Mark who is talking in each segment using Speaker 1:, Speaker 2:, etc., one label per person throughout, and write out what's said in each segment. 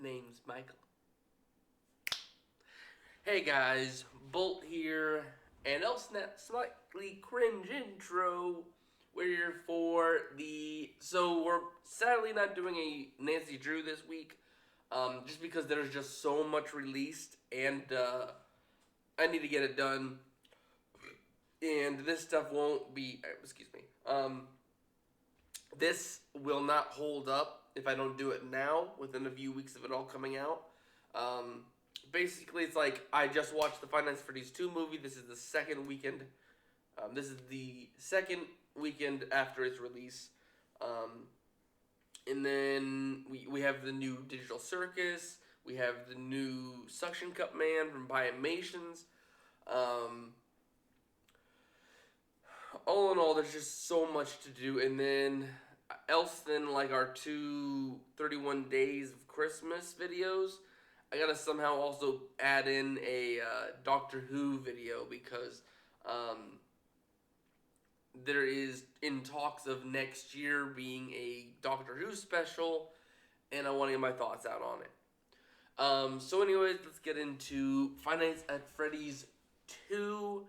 Speaker 1: name's Michael. Hey guys, Bolt here, and else that slightly cringe intro. We're here for we're sadly not doing a Nancy Drew this week, just because there's just so much released, and I need to get it done, and this stuff won't be, excuse me, this will not hold up if I don't do it now within a few weeks of it all coming out. Um, Basically, it's like I just watched the Five Nights at Freddy's 2 movie. This is the second weekend. This is the second weekend after its release. And then we have the new Digital Circus. We have the new Suction Cup Man from Biomations. Um, all in all, there's just so much to do. And then else than like our two 31 Days of Christmas videos, I gotta somehow also add in a Doctor Who video because there is in talks of next year being a Doctor Who special, and I want to get my thoughts out on it. So anyways, let's get into Five Nights at Freddy's 2.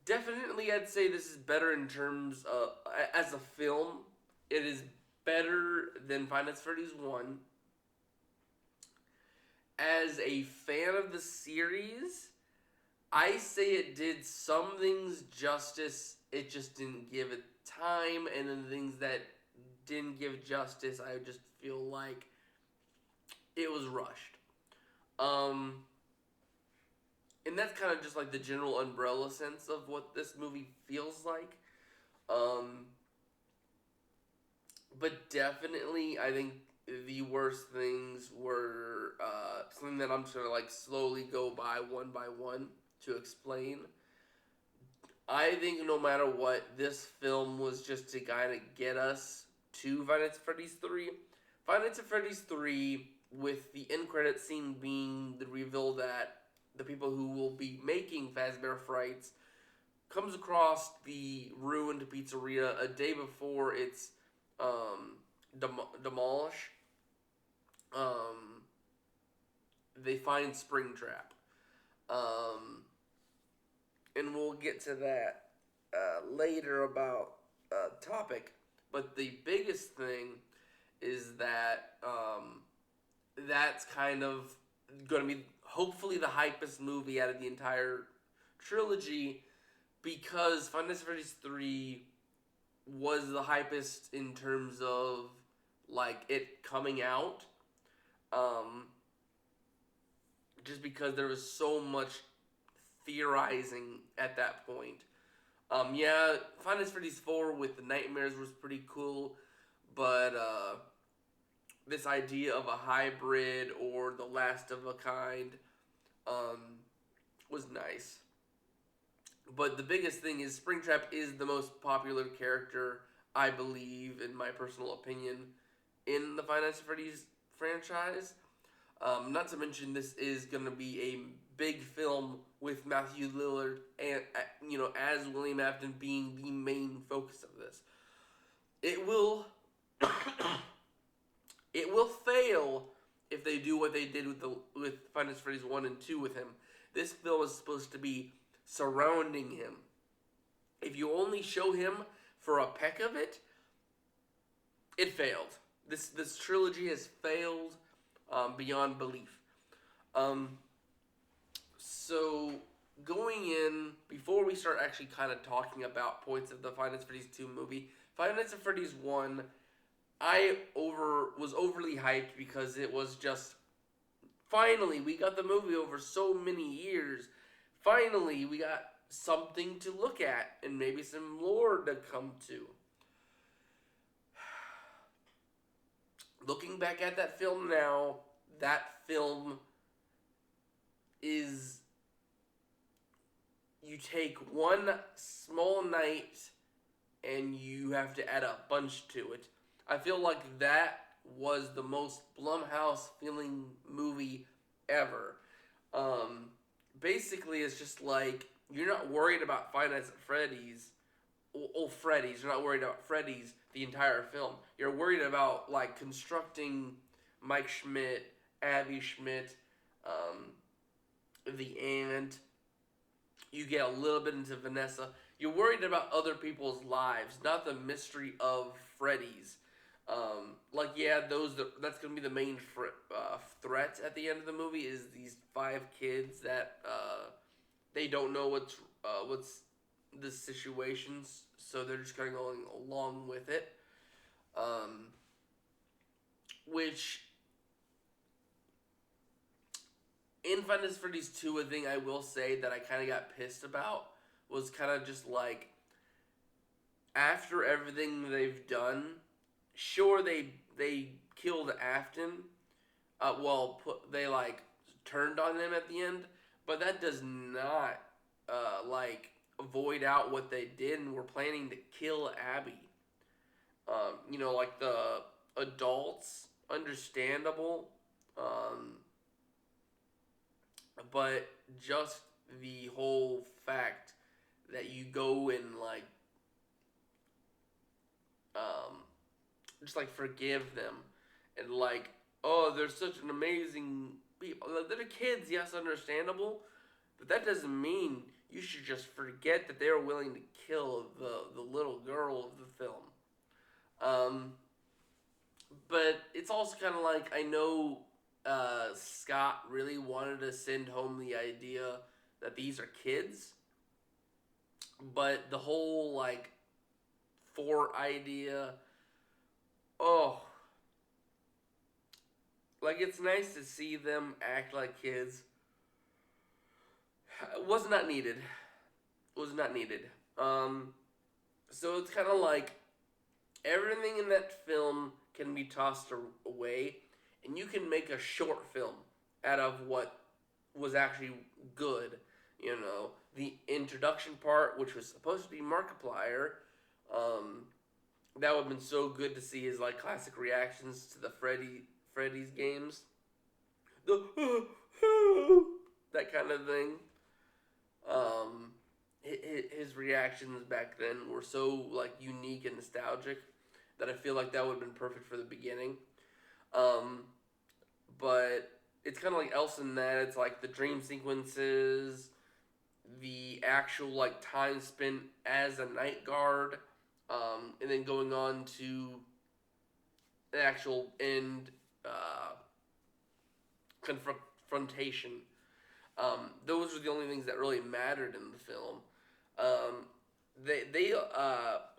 Speaker 1: Definitely, I'd say this is better in terms of, as a film, it is better than Five Nights at Freddy's 1. As a fan of the series, I say it did some things justice, it just didn't give it time, and then the things that didn't give justice, I just feel like it was rushed. And that's kind of just like the general umbrella sense of what this movie feels like. Um, but definitely, I think the worst things were something that I'm just gonna like slowly go by one to explain. I think no matter what, this film was just to kind of get us to Five Nights at Freddy's 3. Five Nights at Freddy's 3, with the end credit scene being the reveal that the people who will be making Fazbear Frights comes across the ruined pizzeria a day before it's demolished. They find Springtrap. And we'll get to that later about topic. But the biggest thing is that that's kind of going to be hopefully the hypest movie out of the entire trilogy because Five Nights at Freddy's 3 was the hypest in terms of like it coming out. Just because there was so much theorizing at that point. Yeah, Five Nights at Freddy's 4 with the nightmares was pretty cool, but this idea of a hybrid or the last of a kind was nice. But the biggest thing is Springtrap is the most popular character, I believe, in my personal opinion, in the Five Nights at Freddy's franchise. Not to mention, this is going to be a big film with Matthew Lillard and as William Afton being the main focus of this. It will it will fail if they do what they did with Five Nights at Freddy's 1 and 2 with him. This film is supposed to be surrounding him. If you only show him for a peck of it, it failed. This trilogy has failed beyond belief. So going in, before we start actually kind of talking about points of the Five Nights at Freddy's 2 movie, Five Nights at Freddy's 1, I was overly hyped because it was just, finally, we got the movie over so many years. Finally, we got something to look at and maybe some lore to come to. Looking back at that film now, that film is, you take one small night and you have to add a bunch to it. I feel like that was the most Blumhouse feeling movie ever. Basically, it's just like, you're not worried about Five Nights at Freddy's. Freddy's. You're not worried about Freddy's the entire film. You're worried about, like, constructing Mike Schmidt Abby Schmidt, the aunt. You get a little bit into Vanessa. You're worried about other people's lives, not the mystery of Freddy's. Yeah, that's gonna be the main threat at the end of the movie is these five kids that they don't know what's the situations, so they're just kind of going along with it. Um, which in Five Nights at Freddy's 2, a thing I will say that I kind of got pissed about was kind of just like after everything they've done. Sure, they killed Afton. They like turned on him at the end, but that does not void out what they did and were planning to kill Abby. Like the adults, understandable. Um, but just the whole fact that you go and um, just like forgive them and oh, they're such an amazing people. Like, they're kids, yes, understandable, but that doesn't mean you should just forget that they were willing to kill the little girl of the film. Um, but it's also kind of like I know Scott really wanted to send home the idea that these are kids, but the whole four idea, oh, it's nice to see them act like kids. Was not needed. Was not needed. So it's kind of like everything in that film can be tossed away, and you can make a short film out of what was actually good. The introduction part, which was supposed to be Markiplier, um, that would have been so good to see his classic reactions to the Freddy's games, the that kind of thing. Um, his reactions back then were so unique and nostalgic that I feel like that would have been perfect for the beginning. Um, but it's kind of like else in that it's like the dream sequences, the actual time spent as a night guard, and then going on to the actual end confrontation. Those were the only things that really mattered in the film. Um,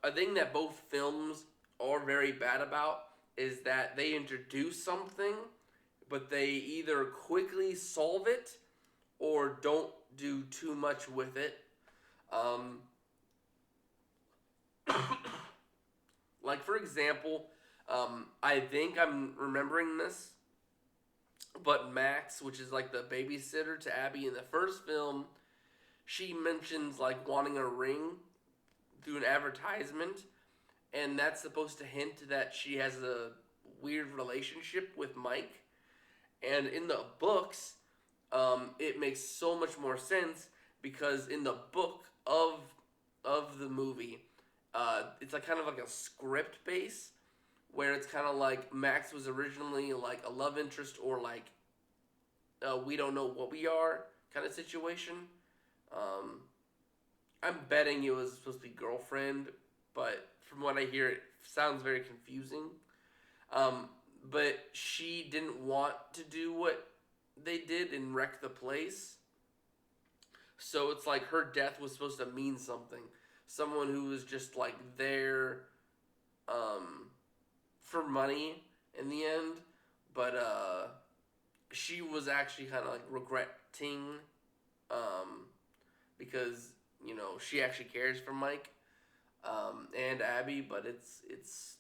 Speaker 1: a thing that both films are very bad about is that they introduce something, but they either quickly solve it or don't do too much with it. Um, for example, I think I'm remembering this, but Max, which is the babysitter to Abby in the first film, she mentions wanting a ring through an advertisement, and that's supposed to hint that she has a weird relationship with Mike. And in the books, it makes so much more sense because in the book of the movie, it's kind of like a script base where it's kind of like Max was originally a love interest or we don't know what we are kind of situation. Um, I'm betting it was supposed to be girlfriend, but from what I hear, it sounds very confusing. Um, but she didn't want to do what they did and wreck the place. So it's like her death was supposed to mean something. Someone who was just there um, for money in the end, but she was actually kind of regretting um, because she actually cares for Mike and Abby, but it's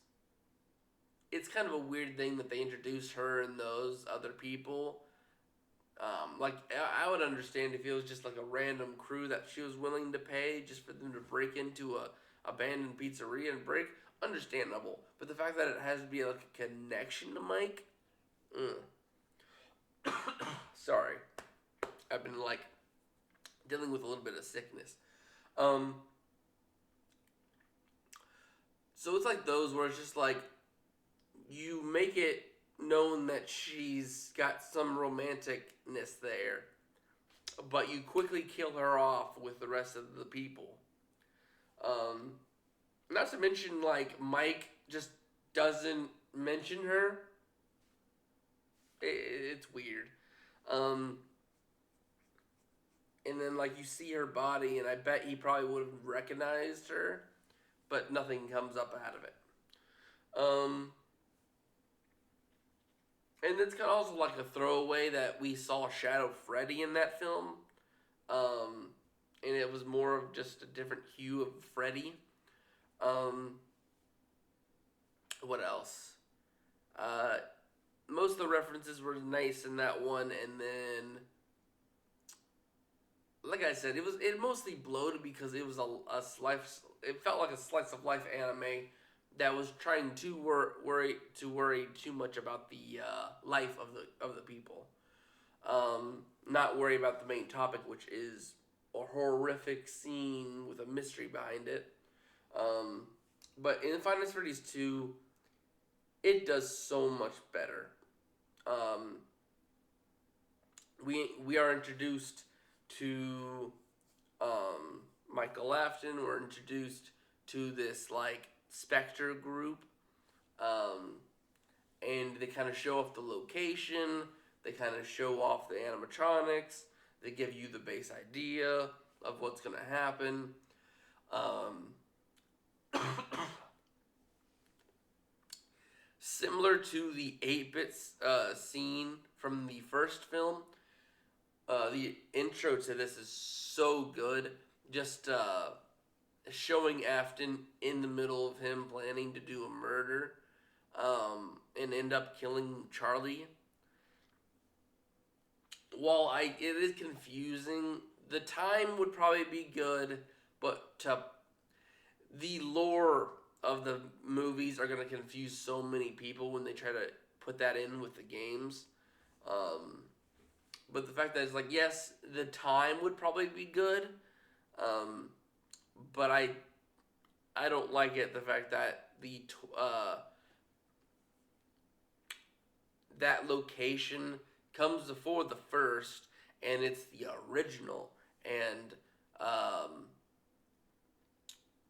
Speaker 1: kind of a weird thing that they introduced her and those other people. I would understand if it was just a random crew that she was willing to pay just for them to break into a abandoned pizzeria and break. Understandable, but the fact that it has to be a connection to Mike, sorry, I've been dealing with a little bit of sickness. Um, so it's those where it's just you make it known that she's got some romanticness there, but you quickly kill her off with the rest of the people. Um, Not to mention, like, Mike just doesn't mention her. It's weird. Um, and then, like, you see her body, and I bet he probably would have recognized her, but nothing comes up out of it. Um, and it's kind of also like a throwaway that we saw Shadow Freddy in that film. Um, and it was more of just a different hue of Freddy. Um, what else? Uh, Most of the references were nice in that one, and then, like I said, it mostly blowed because it was a slice. It felt like a slice of life anime that was trying to worry too much about the life of the people. Not worry about the main topic, which is a horrific scene with a mystery behind it. Um, but in Final Freddy's 2, it does so much better. Um, we are introduced to Michael Afton. We're introduced to this like Spectre group, um, and they kind of show off the location. They kind of show off the animatronics. They give you the base idea of what's gonna happen. Um, Similar to the 8-bit scene from the first film, the intro to this is so good. Just showing Afton in the middle of him planning to do a murder, and end up killing Charlie. While it is confusing, the time would probably be good, but the lore of the movies are gonna confuse so many people when they try to put that in with the games. Um, but the fact that it's like, yes, the time would probably be good, um, but I don't like it. The fact that that location comes before the first, and it's the original. And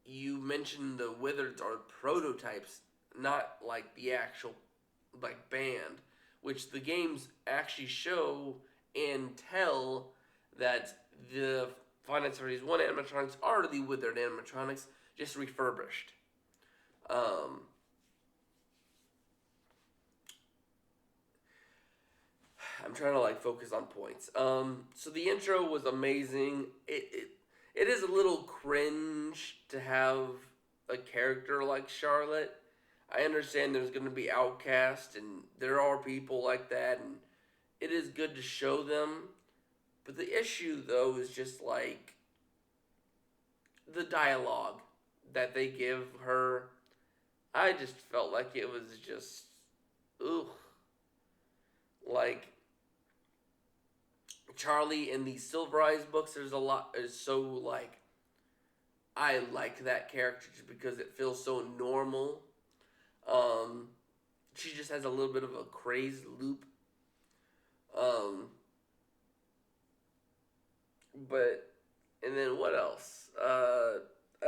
Speaker 1: you mentioned the Wizards are prototypes, not like the actual like band, which the games actually show and tell that the Final Fantasy 1 animatronics are the Withered animatronics, just refurbished. Um, I'm trying to like focus on points. So the intro was amazing. It is a little cringe to have a character like Charlotte. I understand there's going to be outcast and there are people like that, and it is good to show them. But the issue though is just like the dialogue that they give her. I just felt like it was just ugh. Like Charlie in the Silver Eyes books, there's a lot is so like I like that character just because it feels so normal. Um, she just has a little bit of a crazed loop. Um, but and then what else? I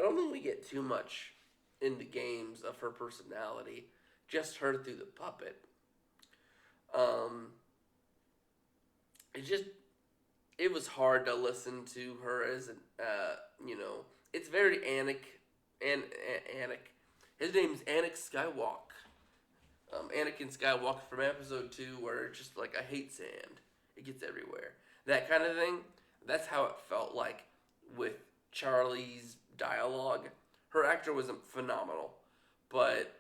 Speaker 1: don't think we get too much in the games of her personality. Just her through the puppet. Um, it just it was hard to listen to her as an it's very Anik. His name's Anik Skywalk. Anakin Skywalker from episode 2, where it's just like I hate sand. It gets everywhere. That kind of thing. That's how it felt like with Charlie's dialogue. Her actor was phenomenal, but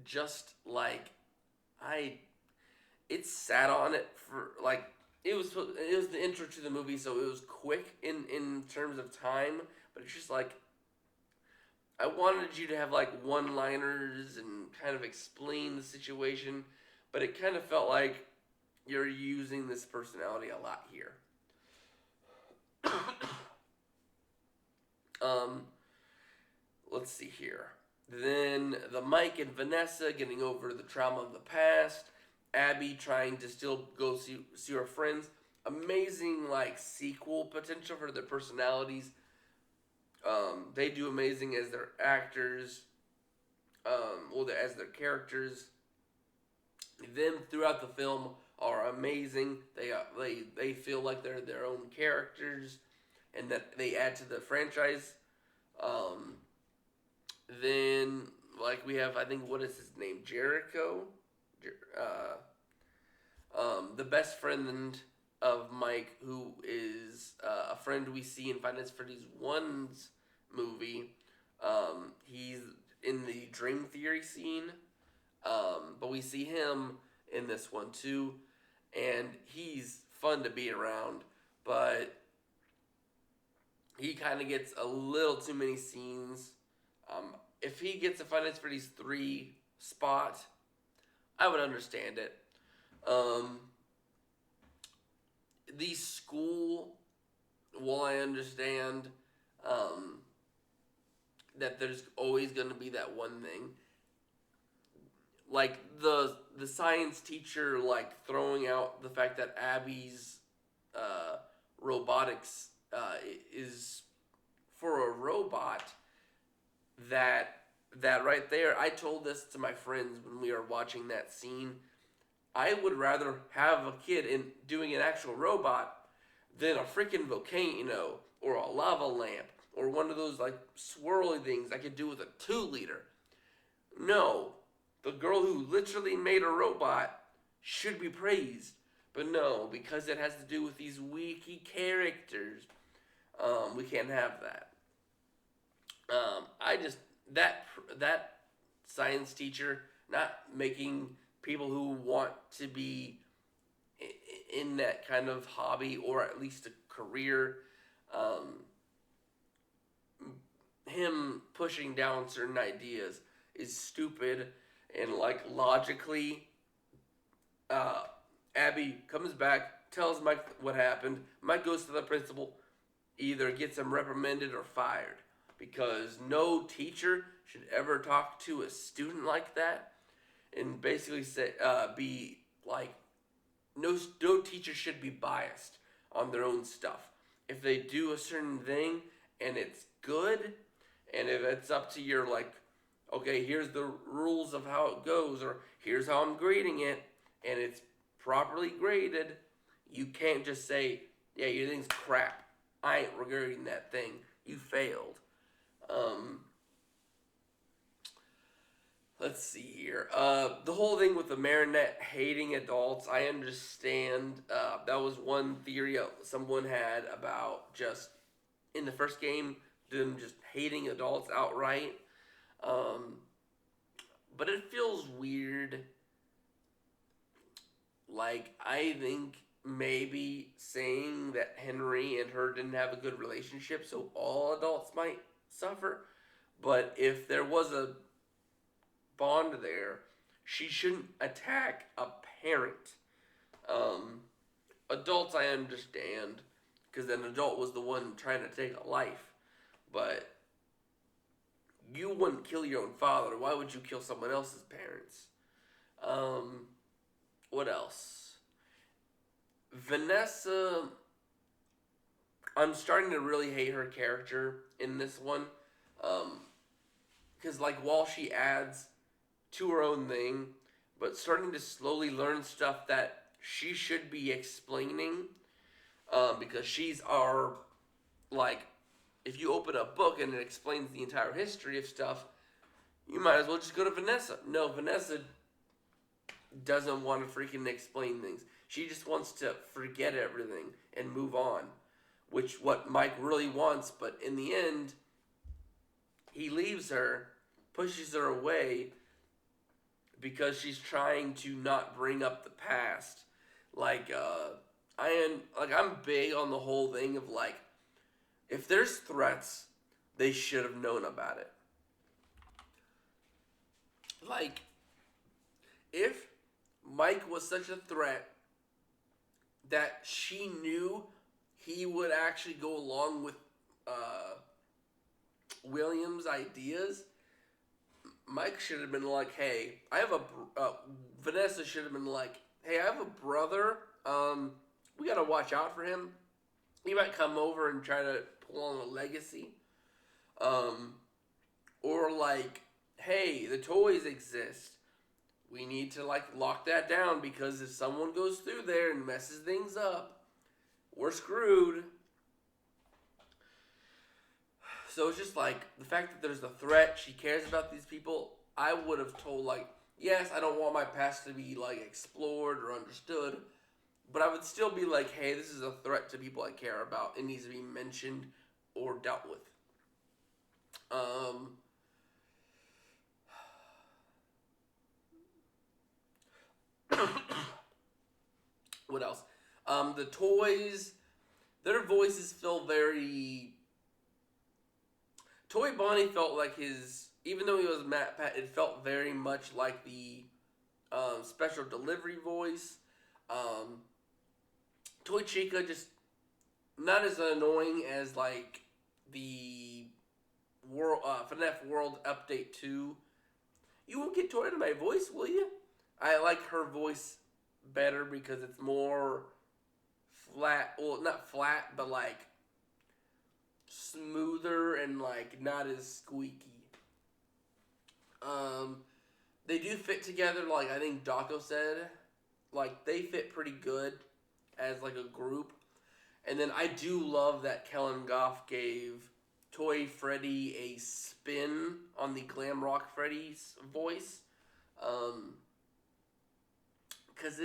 Speaker 1: just like I it sat on it for like it was the intro to the movie, so it was quick in terms of time, but it's just like I wanted you to have like one liners and kind of explain the situation, but it kind of felt like you're using this personality a lot here. um, let's see here. Then the Mike and Vanessa getting over the trauma of the past. Abby trying to still go see her friends. Amazing like sequel potential for their personalities. They do amazing as their actors. As their characters. Them throughout the film are amazing. They feel like they're their own characters, and that they add to the franchise. Um, then like we have, I think, what is his name, Jericho, the best friend of Mike, who is a friend we see in Five Nights at Freddy's 1's movie. He's in the Dream Theory scene, but we see him in this one too, and he's fun to be around, but he kind of gets a little too many scenes. If he gets a Five Nights at Freddy's 3 spot, I would understand it. Um, the school, while I understand that there's always going to be that one thing, like the science teacher like throwing out the fact that Abby's robotics is for a robot, that that right there, I told this to my friends when we were watching that scene. I would rather have a kid in doing an actual robot than a freaking volcano or a lava lamp or one of those like swirly things I could do with a 2 liter. No, the girl who literally made a robot should be praised. But no, because it has to do with these wiki characters, we can't have that. I just that science teacher not making people who want to be in that kind of hobby or at least a career, um, him pushing down certain ideas is stupid. And like logically, uh, Abby comes back, tells Mike what happened. Mike goes to the principal, either gets him reprimanded or fired, because no teacher should ever talk to a student like that, and basically say be like, no teacher should be biased on their own stuff. If they do a certain thing and it's good, and if it's up to your like, okay, here's the rules of how it goes, or here's how I'm grading it, and it's properly graded, you can't just say, yeah, your thing's crap. I ain't regarding that thing. You failed. Um, let's see here. The whole thing with the Marinette hating adults, I understand. That was one theory someone had about just in the first game, them just hating adults outright. Um, but it feels weird. Like, I think maybe saying that Henry and her didn't have a good relationship, so all adults might suffer. But if there was a bond there, she shouldn't attack a parent. Um, Adults, I understand, because an adult was the one trying to take a life. But you wouldn't kill your own father. Why would you kill someone else's parents? Um, what else? Vanessa, I'm starting to really hate her character in this one. Because, like, while she adds to her own thing, but starting to slowly learn stuff that she should be explaining, because she's our, like, if you open a book and it explains the entire history of stuff, you might as well just go to Vanessa. No, Vanessa doesn't want to freaking explain things. She just wants to forget everything and move on, which what Mike really wants, but in the end, he leaves her, pushes her away because she's trying to not bring up the past. Like, I'm big on the whole thing of like, if there's threats, they should have known about it. Like, if Mike was such a threat that she knew he would actually go along with William's ideas, Mike should have been like, "Hey, I have a." Vanessa should have been like, "Hey, I have a brother. We gotta watch out for him. He might come over and try to pull on a legacy." Um, or like, "Hey, the toys exist. We need to like lock that down because if someone goes through there and messes things up, we're screwed." So it's just like the fact that there's a threat, she cares about these people. I would have told like, yes, I don't want my past to be like explored or understood, but I would still be like, hey, this is a threat to people I care about. It needs to be mentioned or dealt with. Um, what else? The toys, their voices feel very. Toy Bonnie felt like his, even though he was Matt Pat, it felt very much like the special delivery voice. Um, Toy Chica just not as annoying as like the world FNAF World Update 2. You won't get tired of my voice, will you? I like her voice better because it's more flat. Well, not flat, but like smoother and like not as squeaky. Um, they do fit together. Like I think Daco said, like they fit pretty good as like a group. And then I do love that Kellen Goff gave Toy Freddy a spin on the glam rock Freddy's voice, because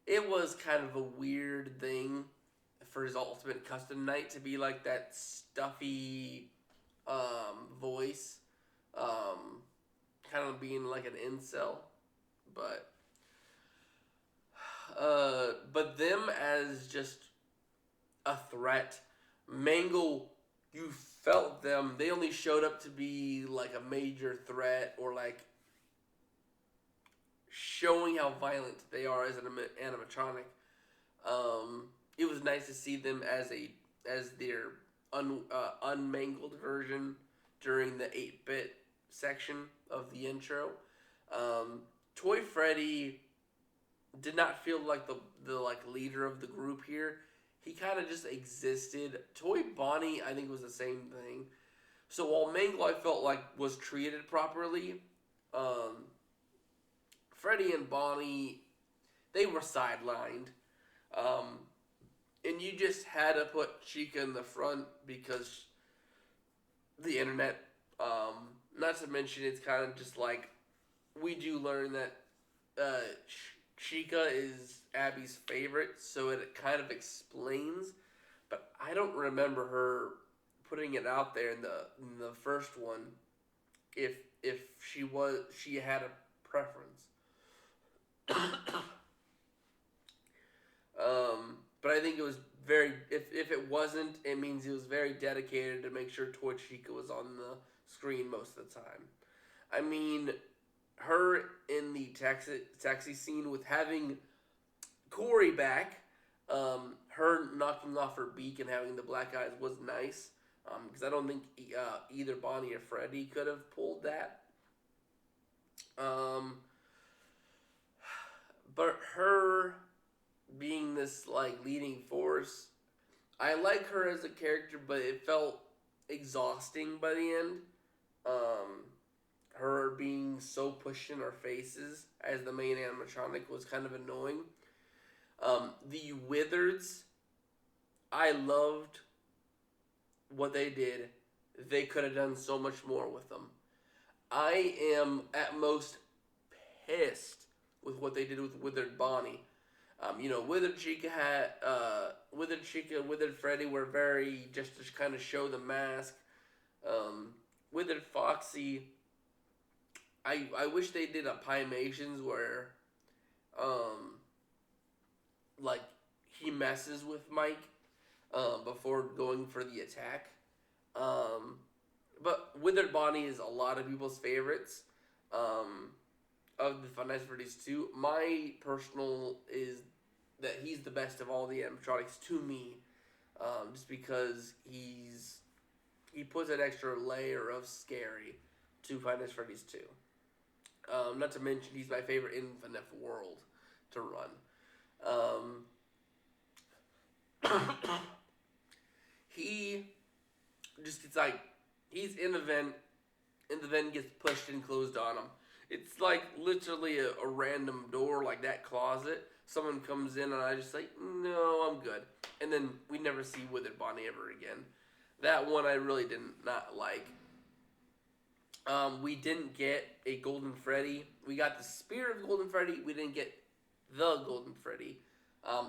Speaker 1: it was kind of a weird thing for his ultimate custom night to be like that stuffy voice, um, kind of being like an incel, but but them as just a threat. Mangle, you felt them. They only showed up to be like a major threat or like showing how violent they are as an animatronic. It was nice to see them as their unmangled version during the 8-bit section of the intro. Toy Freddy did not feel like the like leader of the group here. He kind of just existed. Toy Bonnie, I think, was the same thing. So while Mangle, I felt like was treated properly, um, Freddy and Bonnie, they were sidelined. Um, and you just had to put Chica in the front because the internet. Not to mention, it's kind of just like we do learn that uh, Chica is Abby's favorite, so it kind of explains. But I don't remember her putting it out there in the first one. If she had a preference. But I think it was very. If it wasn't, it means he was very dedicated to make sure Toy Chica was on the screen most of the time. I mean, her in the taxi scene with having Corey back, her knocking off her beak and having the black eyes was nice. Because I don't think either Bonnie or Freddy could have pulled that. Um, but her being this like leading force, I like her as a character, but it felt exhausting by the end. Um, her being so pushed in our faces as the main animatronic was kind of annoying. The Wizards, I loved what they did. They could have done so much more with them. I am at most pissed with what they did with Withered Bonnie. Withered Chica had Withered Chica, Withered Freddy were very just to kind of show the mask. Withered Foxy, I wish they did a Pimations where, um, like he messes with Mike, before going for the attack. Um, but Withered Bonnie is a lot of people's favorites. Um, of the Five Nights at Freddy's 2. My personal is that he's the best of all the animatronics to me, just because he puts an extra layer of scary. to Five Nights at Freddy's 2. Not to mention, he's my favorite in Fnaf world to run. He just gets like, he's in a vent, and the vent gets pushed and closed on him. It's like literally a random door, like that closet. Someone comes in, and I just like, no, I'm good. And then we never see Withered Bonnie ever again. That one I really did not like. We didn't get a Golden Freddy. We got the Spirit of Golden Freddy. We didn't get the Golden Freddy,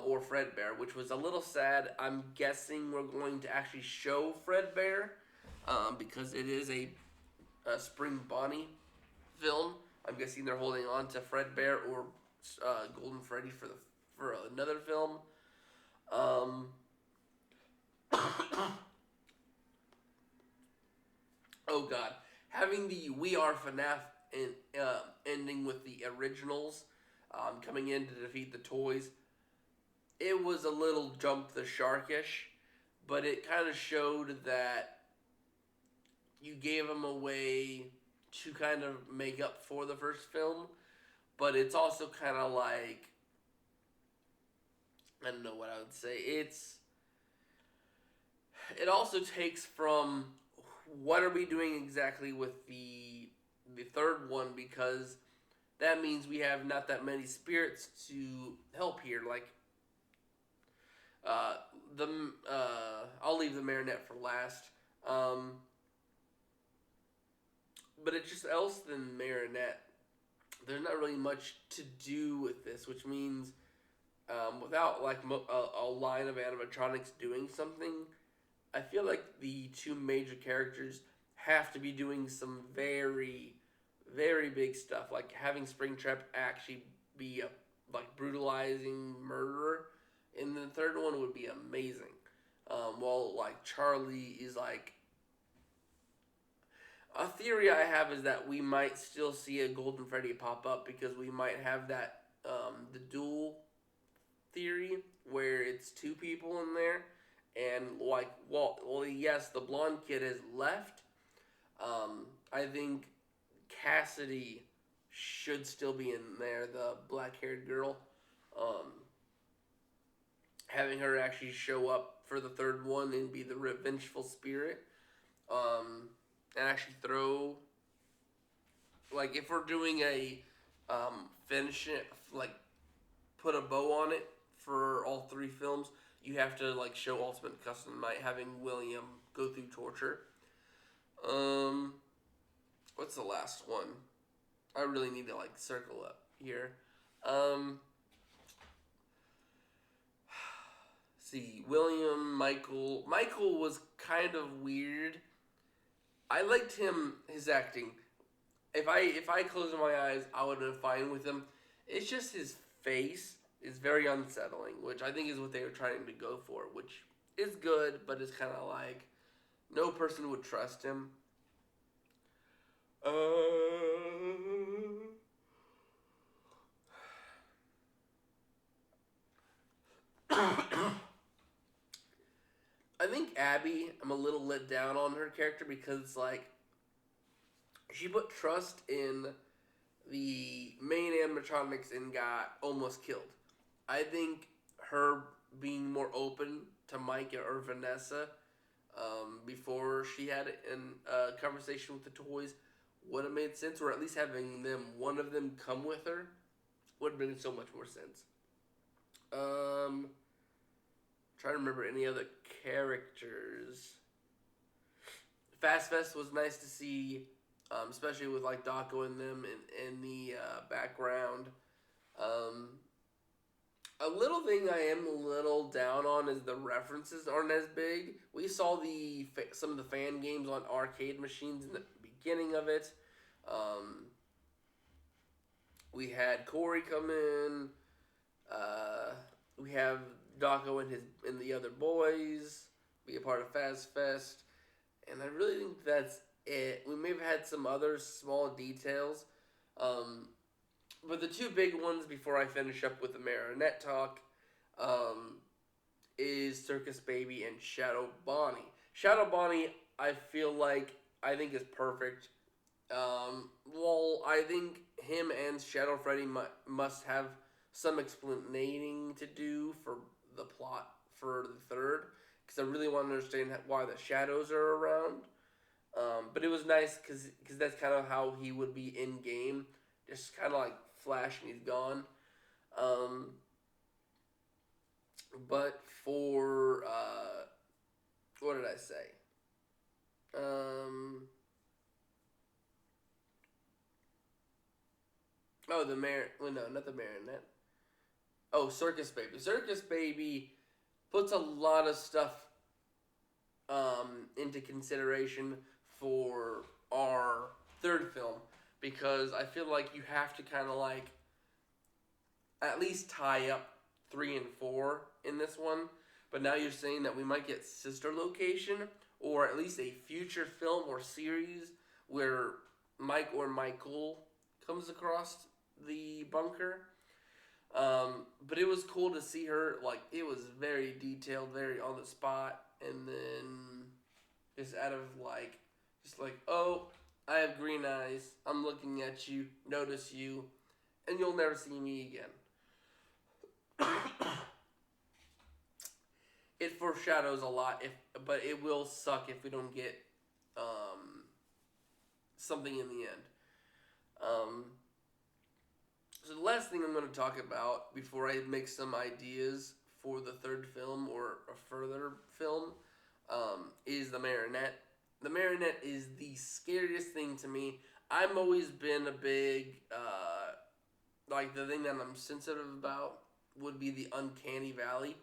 Speaker 1: or Fredbear, which was a little sad. I'm guessing we're going to actually show Fredbear, because it is a Spring Bonnie film. I'm guessing they're holding on to Fredbear or Golden Freddy for another film. Um, oh God, having the We Are FNAF ending with the originals coming in to defeat the toys, it was a little jump the sharkish, but it kind of showed that you gave them a way to kind of make up for the first film, but it's also kind of like, I don't know what I would say. It also takes from what are we doing exactly with the third one, because that means we have not that many spirits to help here. Like uh, the I'll leave the Marinette for last. But it's just else than Marinette. There's not really much to do with this, which means without like a line of animatronics doing something, I feel like the two major characters have to be doing some very, very big stuff, like having Springtrap actually be a like brutalizing murderer. And the third one would be amazing. While like Charlie is like, a theory I have is that we might still see a Golden Freddy pop up, because we might have that the dual theory where it's two people in there, and like, well, yes, the blonde kid has left. I think Cassidy should still be in there, the black-haired girl. Um, Having her actually show up for the third one and be the revengeful spirit, and actually throw, like, if we're doing a finish it, like put a bow on it for all three films, you have to like show Ultimate Custom Night having William go through torture. Um, what's the last one? I really need to like circle up here. Um, see, William, Michael. Michael was kind of weird. I liked his acting. If I closed my eyes, I would have been fine with him. It's just his face is very unsettling, which I think is what they were trying to go for, which is good, but it's kind of like no person would trust him. I think Abby, I'm a little let down on her character, because it's like she put trust in the main animatronics and got almost killed. I think her being more open to Mike or Vanessa before she had a conversation with the toys would have made sense, or at least having one of them come with her would have made so much more sense. Trying to remember any other characters. Fast Fest was nice to see, especially with like Daco and them in the background. A little thing I am a little down on is the references aren't as big. We saw some of the fan games on arcade machines in the beginning of it. We had Corey come in. We have Daco and the other boys be a part of Fast Fest, and I really think that's it. We may have had some other small details, but the two big ones before I finish up with the Marinette talk is Circus Baby and Shadow Bonnie. Shadow Bonnie, I think is perfect. Well, I think him and Shadow Freddy must have some explaining to do for the plot for the third, because I really want to understand why the shadows are around. But it was nice because that's kind of how he would be in game, just kind of like flash and he's gone. Um, but for what did I say? Um, oh, the well, no, not the marionette. Oh, Circus Baby. Circus Baby puts a lot of stuff into consideration for our third film, because I feel like you have to kind of like at least tie up 3 and 4 in this one. But now you're saying that we might get sister location, or at least a future film or series where Mike or Michael comes across the bunker. But it was cool to see her, like, it was very detailed, very on the spot, and then just out of like, just like, oh, I have green eyes, I'm looking at you, notice you, and you'll never see me again. It foreshadows a lot, but it will suck if we don't get um, something in the end. Um, so the last thing I'm going to talk about before I make some ideas for the third film or a further film is the marionette. The marionette is the scariest thing to me. I've always been a big like the thing that I'm sensitive about would be the uncanny valley.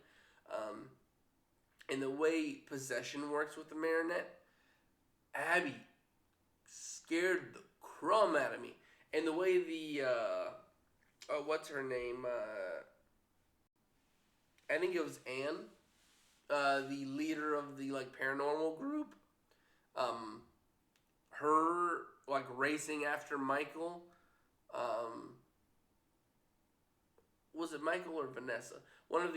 Speaker 1: Um, and the way possession works with the marionette, Abby scared the crumb out of me. And the way the oh, what's her name? I think it was Anne, the leader of the like paranormal group. Um, her like racing after Michael. Um, was it Michael or Vanessa? One of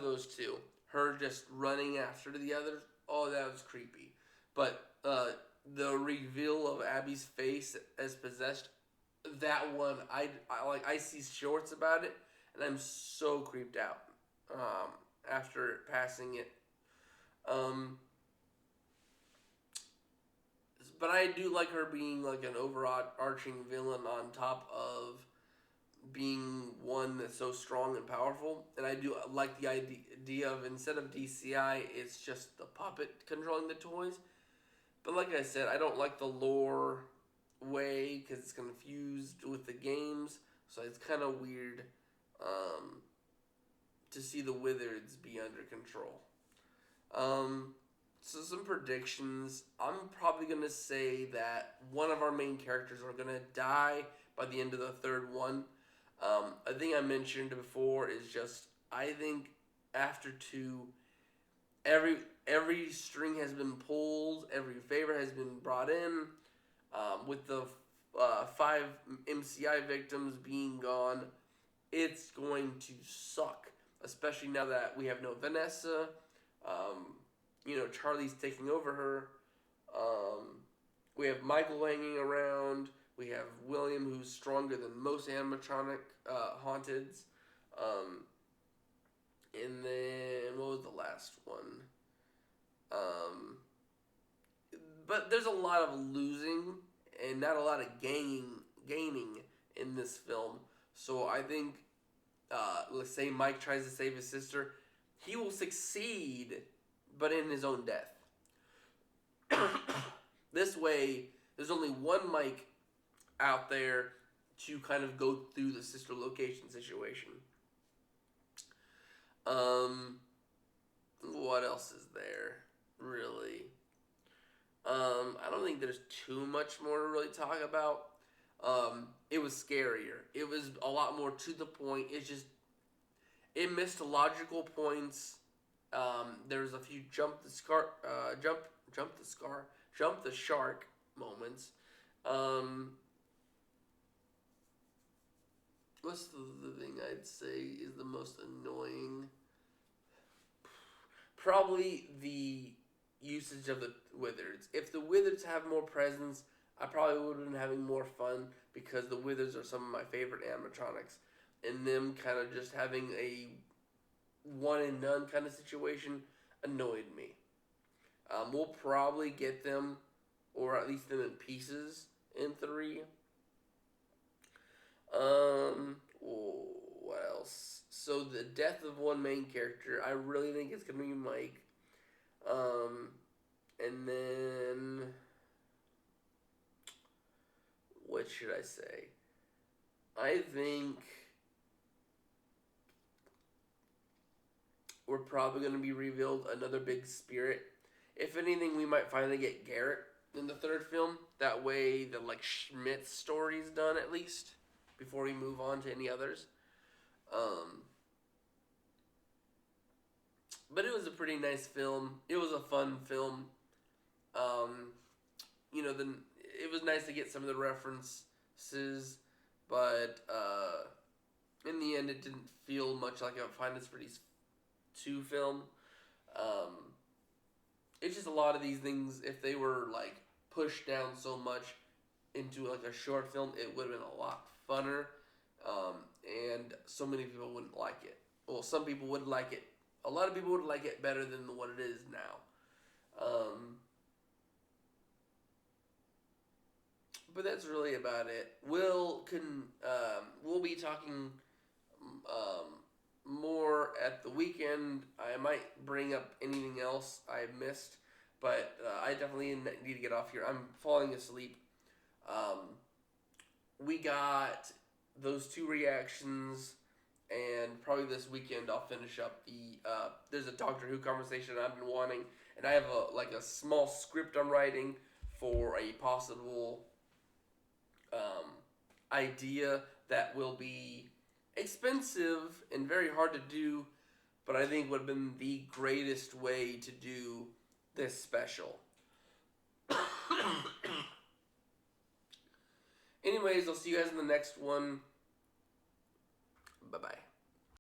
Speaker 1: those two. Her just running after the others. Oh, that was creepy. But the reveal of Abby's face as possessed, that one, I see shorts about it, and I'm so creeped out after passing it. Um, but I do like her being like an overarching villain on top of being one that's so strong and powerful. And I do like the idea of instead of DCI, it's just the puppet controlling the toys. But like I said, I don't like the lore way because it's confused with the games. So it's kind of weird um, to see the Wizards be under control. Um, so some predictions. I'm probably gonna say that one of our main characters are gonna die by the end of the third one. A thing I mentioned before is just I think after two, every every string has been pulled, every favor has been brought in. With the 5 MCI victims being gone, it's going to suck. Especially now that we have no Vanessa. Um, Charlie's taking over her. Um, we have Michael hanging around. We have William, who's stronger than most animatronic haunteds. Um, and then what was the last one? Um, but there's a lot of losing and not a lot of gaining in this film. So I think, let's say Mike tries to save his sister, he will succeed, but in his own death. This way, there's only one Mike out there to kind of go through the sister location situation. What else is there? Really? I don't think there's too much more to really talk about. It was scarier. It was a lot more to the point. It missed logical points. There was a few jump the shark moments. Um, what's the thing I'd say is the most annoying? Probably the usage of the Wizards. If the Wizards have more presence, I probably would have been having more fun because the Withers are some of my favorite animatronics, and them kind of just having a one and none kind of situation annoyed me. We'll probably get them, or at least them in pieces, in three. What else? So the death of one main character, I really think it's gonna be Mike. Um, and then what should I say? I think we're probably gonna be revealed another big spirit. If anything, we might finally get Garrett in the third film. That way, the like Schmidt story's done at least before we move on to any others. Um, but it was a pretty nice film. It was a fun film. Um, then it was nice to get some of the references, but in the end, it didn't feel much like a Finest Freddy's 2 film. Um, it's just a lot of these things, if they were like pushed down so much into like a short film, it would have been a lot funner. And so many people wouldn't like it. Well, some people would like it. A lot of people would like it better than what it is now. But that's really about it. We'll be talking more at the weekend. I might bring up anything else I missed, but I definitely need to get off here. I'm falling asleep. Um, we got those two reactions, and probably this weekend I'll finish up the. There's a Doctor Who conversation I've been wanting, and I have a small script I'm writing for a possible um, idea that will be expensive and very hard to do, but I think would have been the greatest way to do this special. Anyways, I'll see you guys in the next one. Bye bye.